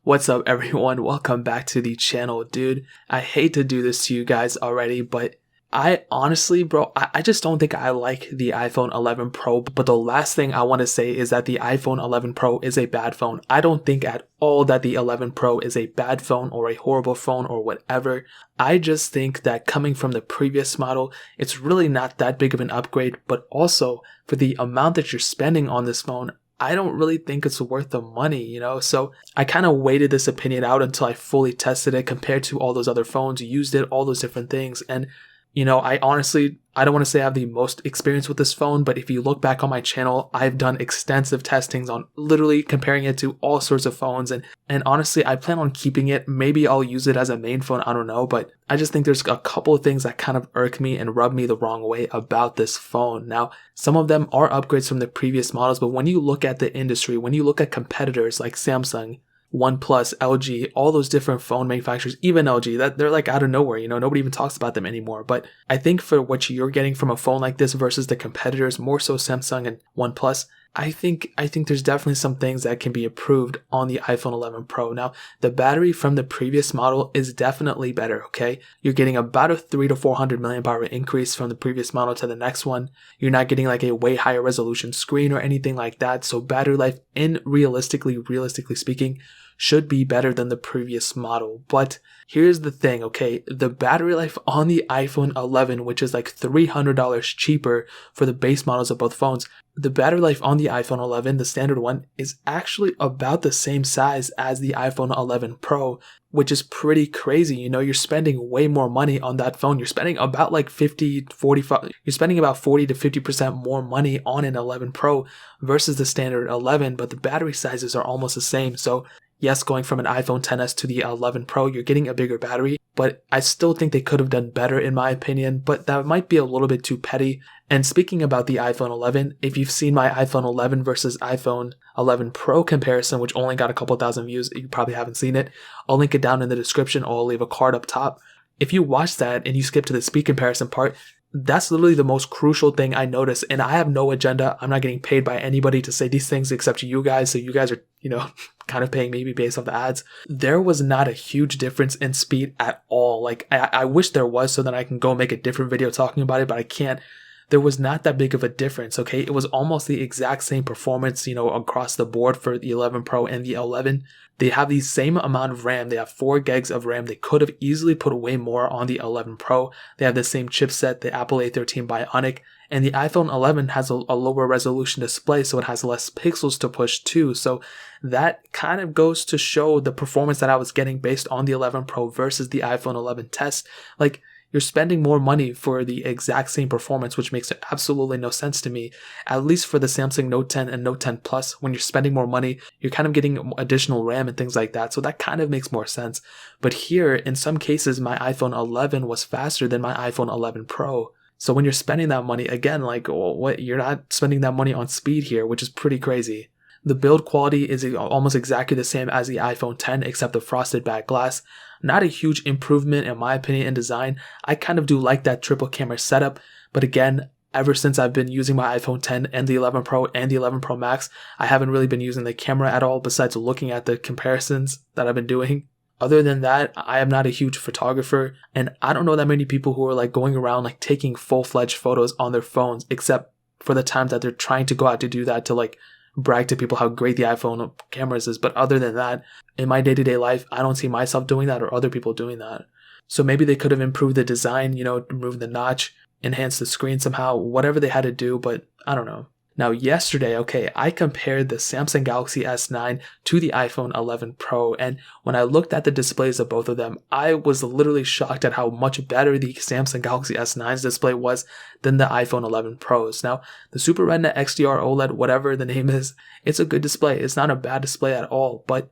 What's up everyone? Welcome back to the channel, dude. I hate to do this to you guys already, but I honestly, bro, I just don't think I like the iPhone 11 Pro, but the last thing I want to say is that the iPhone 11 Pro is a bad phone. I don't think at all that the 11 Pro is a bad phone or a horrible phone or whatever. I just think that coming from the previous model, it's really not that big of an upgrade, but also for the amount that you're spending on this phone, I don't really think it's worth the money, So I kind of waited this opinion out until I fully tested it, compared to all those other phones, used it, all those different things. And, I honestly, I don't want to say I have the most experience with this phone, but if you look back on my channel, I've done extensive testings on literally comparing it to all sorts of phones. And honestly, I plan on keeping it. Maybe I'll use it as a main phone. I don't know. But I just think there's a couple of things that kind of irk me and rub me the wrong way about this phone. Now, some of them are upgrades from the previous models, but when you look at the industry, when you look at competitors like Samsung, OnePlus, LG, all those different phone manufacturers, even LG, that they're like out of nowhere, nobody even talks about them anymore. But I think for what you're getting from a phone like this versus the competitors, more so Samsung and OnePlus, I think there's definitely some things that can be improved on the iPhone 11 Pro. Now, the battery from the previous model is definitely better, okay? You're getting about a 300 to 400 milliamp hour increase from the previous model to the next one. You're not getting like a way higher resolution screen or anything like that. So battery life, realistically speaking, should be better than the previous model. But here's the thing, okay? The battery life on the iPhone 11, which is like $300 cheaper for the base models of both phones, the battery life on the iPhone 11, the standard one, is actually about the same size as the iPhone 11 Pro, which is pretty crazy. You're spending way more money on that phone. You're spending about like 45, you're spending about 40 to 50% more money on an 11 Pro versus the standard 11, but the battery sizes are almost the same. So yes, going from an iPhone XS to the 11 Pro, you're getting a bigger battery, but I still think they could have done better in my opinion, but that might be a little bit too petty. And speaking about the iPhone 11, if you've seen my iPhone 11 versus iPhone 11 Pro comparison, which only got a couple thousand views, you probably haven't seen it, I'll link it down in the description or I'll leave a card up top. If you watch that and you skip to the speed comparison part, that's literally the most crucial thing I noticed, and I have no agenda. I'm not getting paid by anybody to say these things except you guys, so you guys are, kind of paying me based off the ads. There was not a huge difference in speed at all. Like, I wish there was, so then I can go make a different video talking about it, but I can't. There was not that big of a difference, okay? It was almost the exact same performance, across the board for the 11 Pro and the 11. They have the same amount of RAM. They have 4 gigs of RAM. They could have easily put way more on the 11 Pro. They have the same chipset, the Apple A13 Bionic, and the iPhone 11 has a lower resolution display, so it has less pixels to push too. So that kind of goes to show the performance that I was getting based on the 11 Pro versus the iPhone 11 test. Like, you're spending more money for the exact same performance, which makes absolutely no sense to me. At least for the Samsung Note 10 and Note 10 Plus, when you're spending more money, you're kind of getting additional RAM and things like that. So that kind of makes more sense. But here, in some cases, my iPhone 11 was faster than my iPhone 11 Pro. So when you're spending that money, again, like, what, you're not spending that money on speed here, which is pretty crazy. The build quality is almost exactly the same as the iPhone 10, except the frosted back glass. Not a huge improvement in my opinion in design. I kind of do like that triple camera setup, but again, ever since I've been using my iPhone 10 and the 11 Pro and the 11 Pro Max, I haven't really been using the camera at all besides looking at the comparisons that I've been doing. Other than that, I am not a huge photographer, and I don't know that many people who are like going around like taking full-fledged photos on their phones, except for the times that they're trying to go out to do that to like brag to people how great the iPhone cameras is. But other than that, in my day-to-day life, I don't see myself doing that or other people doing that. So maybe they could have improved the design, removed the notch, enhanced the screen somehow, whatever they had to do, but I don't know. Now yesterday, okay, I compared the Samsung Galaxy S9 to the iPhone 11 Pro, and when I looked at the displays of both of them, I was literally shocked at how much better the Samsung Galaxy S9's display was than the iPhone 11 Pro's. Now, the Super Retina XDR OLED, whatever the name is, it's a good display. It's not a bad display at all, but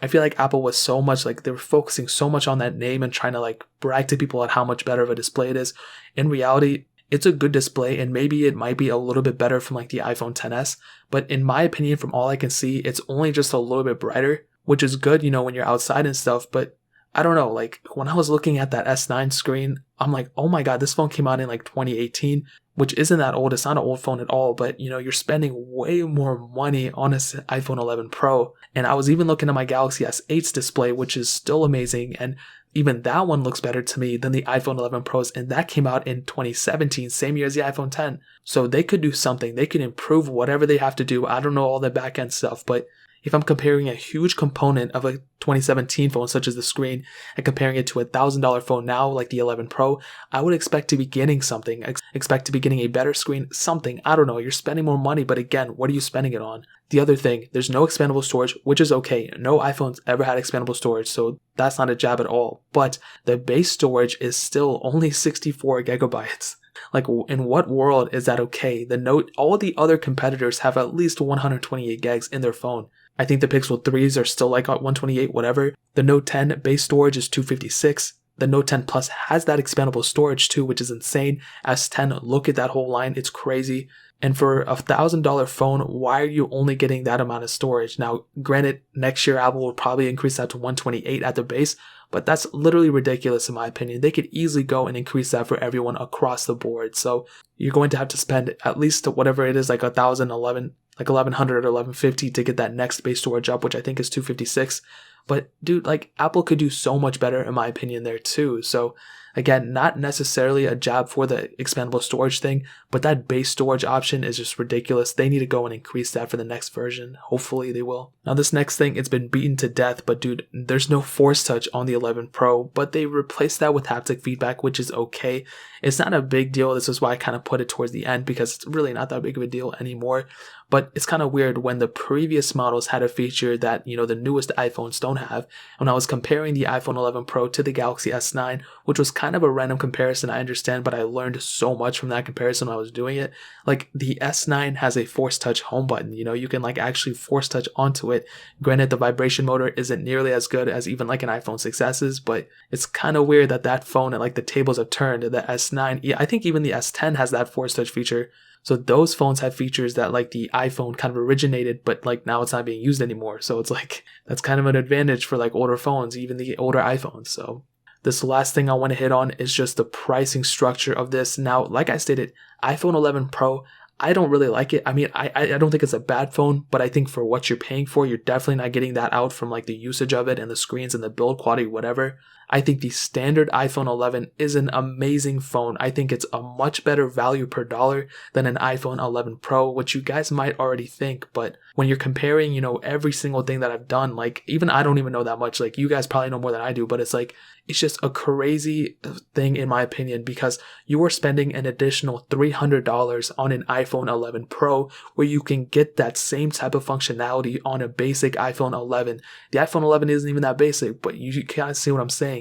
I feel like Apple was so much like they were focusing so much on that name and trying to like brag to people at how much better of a display it is. In reality, it's a good display, and maybe it might be a little bit better from like the iPhone XS, but in my opinion, from all I can see, it's only just a little bit brighter, which is good, when you're outside and stuff. But I don't know, like when I was looking at that S9 screen, I'm like, oh my god, this phone came out in like 2018. which isn't that old. It's not an old phone at all, but you're spending way more money on an iPhone 11 Pro. And I was even looking at my Galaxy S8's display, which is still amazing. And even that one looks better to me than the iPhone 11 Pros. And that came out in 2017, same year as the iPhone 10. So they could do something. They could improve whatever they have to do. I don't know all the back end stuff, but if I'm comparing a huge component of a 2017 phone, such as the screen, and comparing it to a $1,000 phone now, like the 11 Pro, I would expect to be getting something. Expect to be getting a better screen, something. I don't know. You're spending more money, but again, what are you spending it on? The other thing, there's no expandable storage, which is okay. No iPhone's ever had expandable storage, so that's not a jab at all. But the base storage is still only 64 gigabytes. Like, in what world is that okay? The Note, all the other competitors have at least 128 gigs in their phone. I think the Pixel 3s are still like 128, whatever. The Note 10 base storage is 256. The Note 10 Plus has that expandable storage too, which is insane. S10, look at that whole line. It's crazy. And for a $1,000 phone, why are you only getting that amount of storage? Now, granted, next year Apple will probably increase that to 128 at the base, but that's literally ridiculous in my opinion. They could easily go and increase that for everyone across the board. So you're going to have to spend at least whatever it is, like 1,100 or 1,150 to get that next base storage up, which I think is 256. But dude, like, Apple could do so much better in my opinion there too. So again, not necessarily a jab for the expandable storage thing, but that base storage option is just ridiculous. They need to go and increase that for the next version. Hopefully they will. Now this next thing, it's been beaten to death, but dude, there's no Force Touch on the 11 Pro, but they replaced that with haptic feedback, which is okay. It's not a big deal. This is why I kind of put it towards the end, because it's really not that big of a deal anymore. But it's kind of weird when the previous models had a feature that, the newest iPhones don't have. When I was comparing the iPhone 11 Pro to the Galaxy S9, which was kind of a random comparison, I understand, but I learned so much from that comparison when I was doing it. Like, the S9 has a Force Touch home button. You can like actually Force Touch onto it. Granted, the vibration motor isn't nearly as good as even like an iPhone 6S's, but it's kind of weird that phone and like the tables have turned. The S9, I think even the S10 has that Force Touch feature. So those phones have features that like the iPhone kind of originated, but like now it's not being used anymore. So it's like, that's kind of an advantage for like older phones, even the older iPhones. So this last thing I want to hit on is just the pricing structure of this. Now, like I stated, iPhone 11 Pro, I don't really like it. I mean, I don't think it's a bad phone, but I think for what you're paying for, you're definitely not getting that out from like the usage of it and the screens and the build quality, whatever. I think the standard iPhone 11 is an amazing phone. I think it's a much better value per dollar than an iPhone 11 Pro, which you guys might already think. But when you're comparing, every single thing that I've done, like, even I don't even know that much. Like, you guys probably know more than I do, but it's like, it's just a crazy thing in my opinion, because you are spending an additional $300 on an iPhone 11 Pro where you can get that same type of functionality on a basic iPhone 11. The iPhone 11 isn't even that basic, but you kind of see what I'm saying.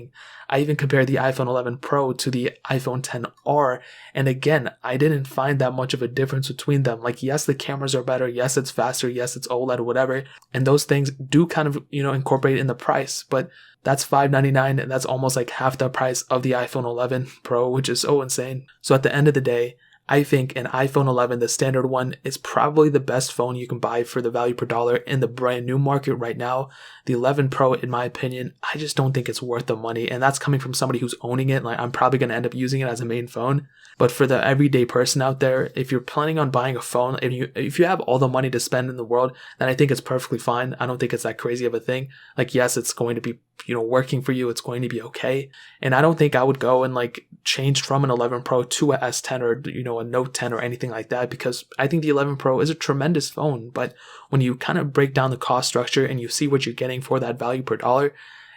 I even compared the iPhone 11 Pro to the iPhone XR, and again, I didn't find that much of a difference between them. Like, yes, the cameras are better, yes, it's faster, yes, it's OLED, whatever, and those things do kind of, incorporate in the price, but that's $599, and that's almost like half the price of the iPhone 11 Pro, which is so insane. So at the end of the day, I think an iPhone 11, the standard one, is probably the best phone you can buy for the value per dollar in the brand new market right now. The 11 Pro, in my opinion, I just don't think it's worth the money. And that's coming from somebody who's owning it. Like, I'm probably going to end up using it as a main phone. But for the everyday person out there, if you're planning on buying a phone, if you have all the money to spend in the world, then I think it's perfectly fine. I don't think it's that crazy of a thing. Like, yes, it's going to be, working for you. It's going to be okay. And I don't think I would go and like change from an 11 Pro to a S10 or, a Note 10 or anything like that, because I think the 11 Pro is a tremendous phone. But when you kind of break down the cost structure and you see what you're getting for that value per dollar,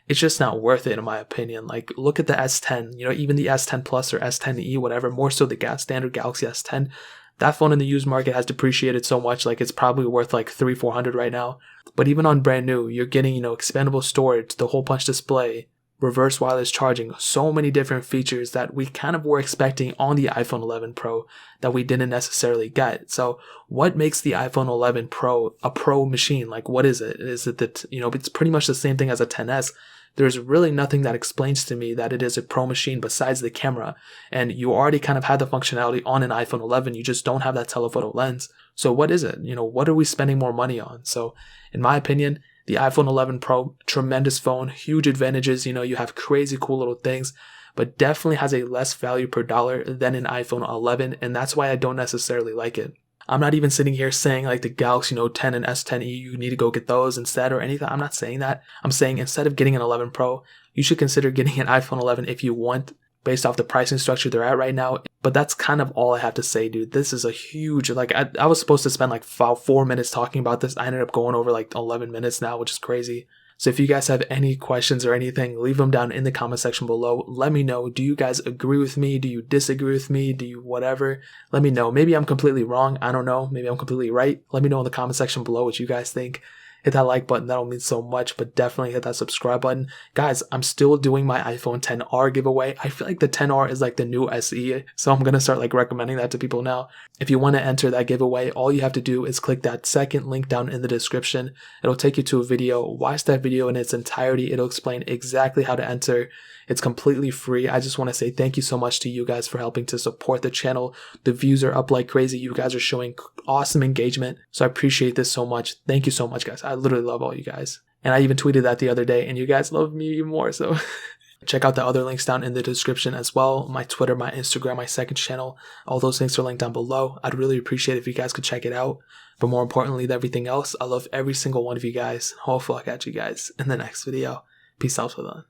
it's just not worth it in my opinion. Like, look at the S10, even the S10 Plus or S10e, whatever, more so the standard Galaxy S10. That phone in the used market has depreciated so much, like it's probably worth like $300-400 right now. But even on brand new, you're getting, expandable storage, the hole punch display, reverse wireless charging, so many different features that we kind of were expecting on the iPhone 11 Pro that we didn't necessarily get. So what makes the iPhone 11 Pro a pro machine? Like, what is it? Is it that, it's pretty much the same thing as a 10S. There's really nothing that explains to me that it is a pro machine besides the camera. And you already kind of had the functionality on an iPhone 11. You just don't have that telephoto lens. So what is it? What are we spending more money on? So in my opinion, the iPhone 11 Pro, tremendous phone, huge advantages. You have crazy cool little things. but definitely has a less value per dollar than an iPhone 11, and that's why I don't necessarily like it. I'm not even sitting here saying like the Galaxy Note 10 and S10e, you need to go get those instead or anything. I'm not saying that. I'm saying instead of getting an 11 Pro, you should consider getting an iPhone 11 if you want, based off the pricing structure they're at right now. But that's kind of all I have to say, dude. This is a huge, like, I was supposed to spend like 4 minutes talking about this. I ended up going over like 11 minutes now, which is crazy. So if you guys have any questions or anything, leave them down in the comment section below. Let me know. Do you guys agree with me? Do you disagree with me? Do you whatever? Let me know. Maybe I'm completely wrong. I don't know. Maybe I'm completely right. Let me know in the comment section below what you guys think. Hit that like button. That'll mean so much, but definitely hit that subscribe button. Guys, I'm still doing my iPhone XR giveaway. I feel like the XR is like the new SE, so I'm going to start like recommending that to people now. If you want to enter that giveaway, all you have to do is click that second link down in the description. It'll take you to a video. Watch that video in its entirety. It'll explain exactly how to enter. It's completely free. I just want to say thank you so much to you guys for helping to support the channel. The views are up like crazy. You guys are showing awesome engagement. So I appreciate this so much. Thank you so much, guys. I literally love all you guys. And I even tweeted that the other day and you guys love me even more. So check out the other links down in the description as well. My Twitter, my Instagram, my second channel. All those links are linked down below. I'd really appreciate it if you guys could check it out. But more importantly than everything else, I love every single one of you guys. Hopefully I'll catch you guys in the next video. Peace out, for that.